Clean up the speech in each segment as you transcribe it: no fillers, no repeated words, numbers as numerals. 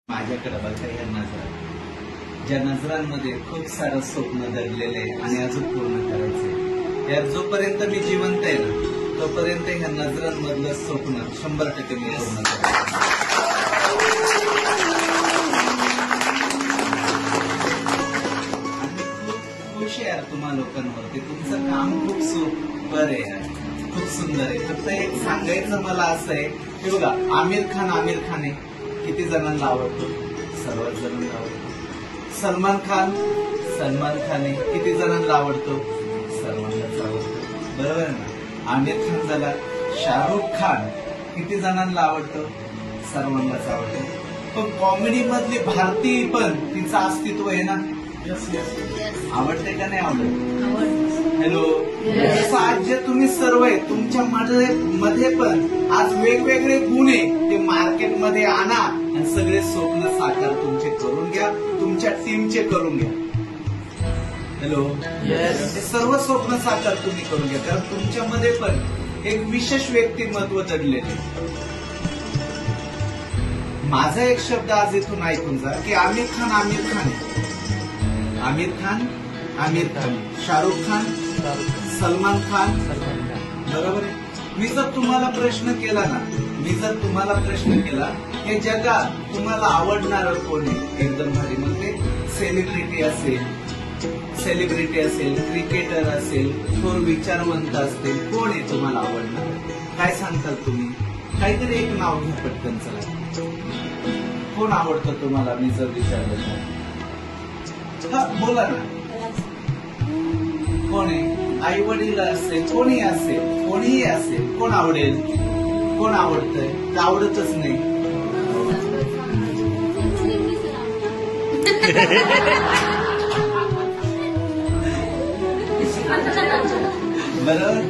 माझ्याकडे बघा या नजरा, ज्या नजरांमध्ये खूप सारं स्वप्न दडलेलं आहे आणि अजून पूर्ण करायचंय. यार जोपर्यंत मी जिवंत आहे ना तोपर्यंत ह्या नजरांमधलं स्वप्न 100% मी पूर्ण करेन. आणि खूप खुश आहे यार तुम्हा लोकांवरती. तुमचं काम खूप सुपर आहे यार, खूप सुंदर आहे. फक्त एक सांगायचं मला असं आहे की बघा, आमिर खान आहे, किती जणांना आवडतो? सर्वच जणांना आवडतो. सलमान खान आहे, किती जणांना आवडतो? सर्वांनाच आवडतो, बरोबर आहे ना? आमिर खान झाला. शाहरुख खान किती जणांना आवडतो? सर्वांनाच आवडतो. पण कॉमेडी मधली भारती पण तिचं अस्तित्व आहे ना. आवडते का नाही आवडत? हॅलो, जसं आज जे तुम्ही सर्व आहे तुमच्या मध्ये पण आज वेगवेगळे गुण आहे ते मार्केटमध्ये आणा आणि सगळे स्वप्न साकार तुमचे करून घ्या, तुमच्या टीमचे करून घ्या. हॅलो, हे सर्व स्वप्न साकार तुम्ही करून घ्या, कारण तुमच्यामध्ये पण एक विशेष व्यक्तिमत्व दडलेले. माझा एक शब्द आज इथून ऐकून जा की आमिर खान, शाहरुख खान, सलमान खान, बरोबर आहे. मी जर तुम्हाला प्रश्न केला हे जगात तुम्हाला आवडणार कोण आहे? एकदम भारी म्हणते सेलिब्रिटी असेल, क्रिकेटर असेल, थोर विचारवंत असतील, कोण आहे तुम्हाला आवडणार? काय सांगताल तुम्ही? काहीतरी एक नाव घ्या पटकन. चला, कोण आवडतं तुम्हाला? मी जर विचारलं तर बोला ना. कोण आहे? आई वडील असेल, कोणीही असेल, कोण आवडेल? कोण आवडतंय? ते आवडतच नाही. बरोबर.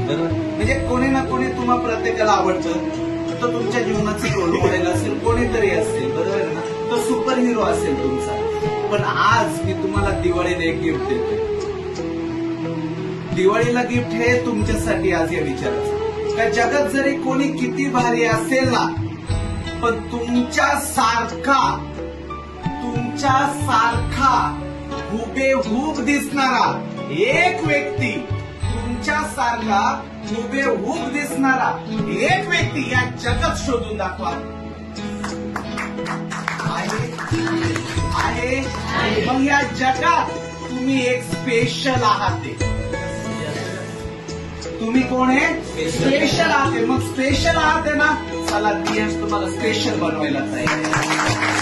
बरोबर, म्हणजे कोणी ना कोणी तुम्हा प्रत्येकाला आवडतं. तो तुमच्या जीवनाचे रोल मॉडेल असेल, कोणीतरी असेल, बरोबर ना? तो सुपर हिरो असेल तुमचा. पण आज मी तुम्हाला दिवाळीला एक गिफ्ट देतोय. दिवाळीला गिफ्ट हे तुमच्यासाठी आज या विचाराचं का जगात जरी कोणी किती भारी असेल ना, पण तुमच्या सारखा हुबेहूब दिसणारा एक व्यक्ती, या जगात शोधून दाखवा. आहे मग या जगात तुम्ही एक स्पेशल आहात. तुम्ही कोण आहे? स्पेशल आहात. मग स्पेशल आहात ना, चला तुम्हाला स्पेशल बनवायला तयार.